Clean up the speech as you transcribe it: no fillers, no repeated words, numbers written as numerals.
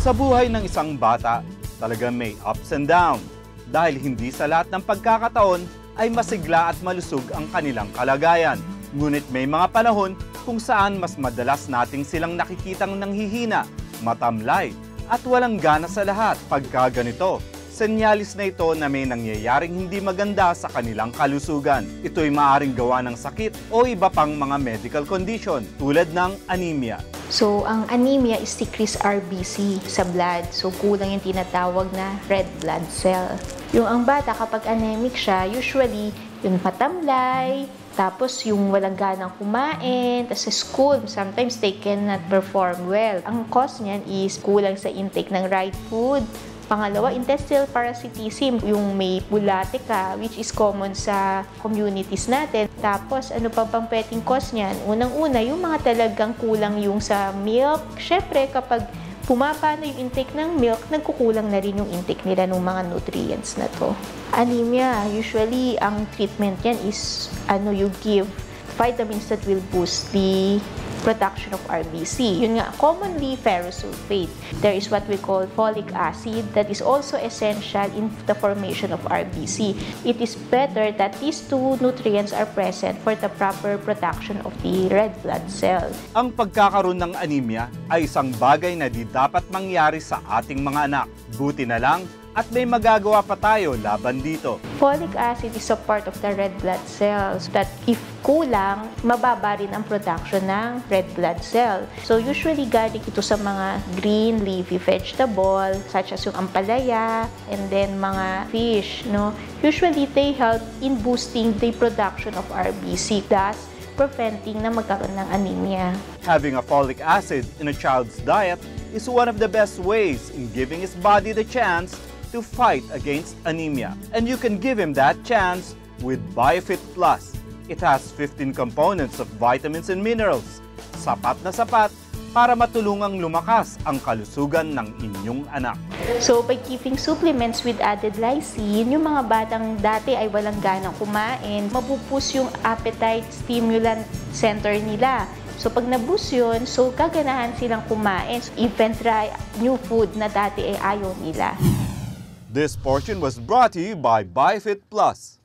Sa buhay ng isang bata, talagang may ups and downs dahil hindi sa lahat ng pagkakataon ay masigla at malusog ang kanilang kalagayan. Ngunit may mga panahon kung saan mas madalas nating silang nakikitang nanghihina, matamlay at walang gana sa lahat. Pagka ganito, senyalis na ito na may nangyayaring hindi maganda sa kanilang kalusugan. Ito'y maaaring gawa ng sakit o iba pang mga medical condition tulad ng anemia. So, ang anemia is decreased RBC sa blood. So, kulang yung tinatawag na red blood cell. Yung ang bata, kapag anemic siya, usually yung matamlay, tapos yung walang ganang kumain, tapos sa school, sometimes they cannot perform well. Ang cause niyan is kulang sa intake ng right food. Pangalawa, intestinal parasitism, yung may bulatica, which is common sa communities natin. Tapos, ano pa bang pwedeng cause niyan? Unang-una, yung mga talagang kulang yung sa milk. Syempre, kapag pumapa na yung intake ng milk, nagkukulang na rin yung intake nila ng mga nutrients na to. Anemia, usually, ang treatment yan is, you give vitamins that will boost the production of RBC. Yun nga, commonly ferrous sulfate. There is what we call folic acid that is also essential in the formation of RBC. It is better that these two nutrients are present for the proper production of the red blood cell. Ang pagkakaroon ng anemia ay isang bagay na di dapat mangyari sa ating mga anak. Buti na lang at may magagawa pa tayo laban dito. Folic acid is a part of the red blood cells that if kulang, mababa rin ang production ng red blood cell. So usually galing ito sa mga green leafy vegetable such as yung ampalaya and then mga fish, no? Usually they help in boosting the production of RBC, thus preventing na magkaroon ng anemia. Having a folic acid in a child's diet is one of the best ways in giving his body the chance to fight against anemia. And you can give him that chance with BioFit Plus. It has 15 components of vitamins and minerals. Sapat na sapat para matulungang lumakas ang kalusugan ng inyong anak. So, by giving supplements with added lysine, yung mga batang dati ay walang ganang kumain, mabubus yung appetite stimulant center nila. So, pag nabus yun, so gaganahan silang kumain. Even try new food na dati ay ayaw nila. This portion was brought to you by BioFit Plus.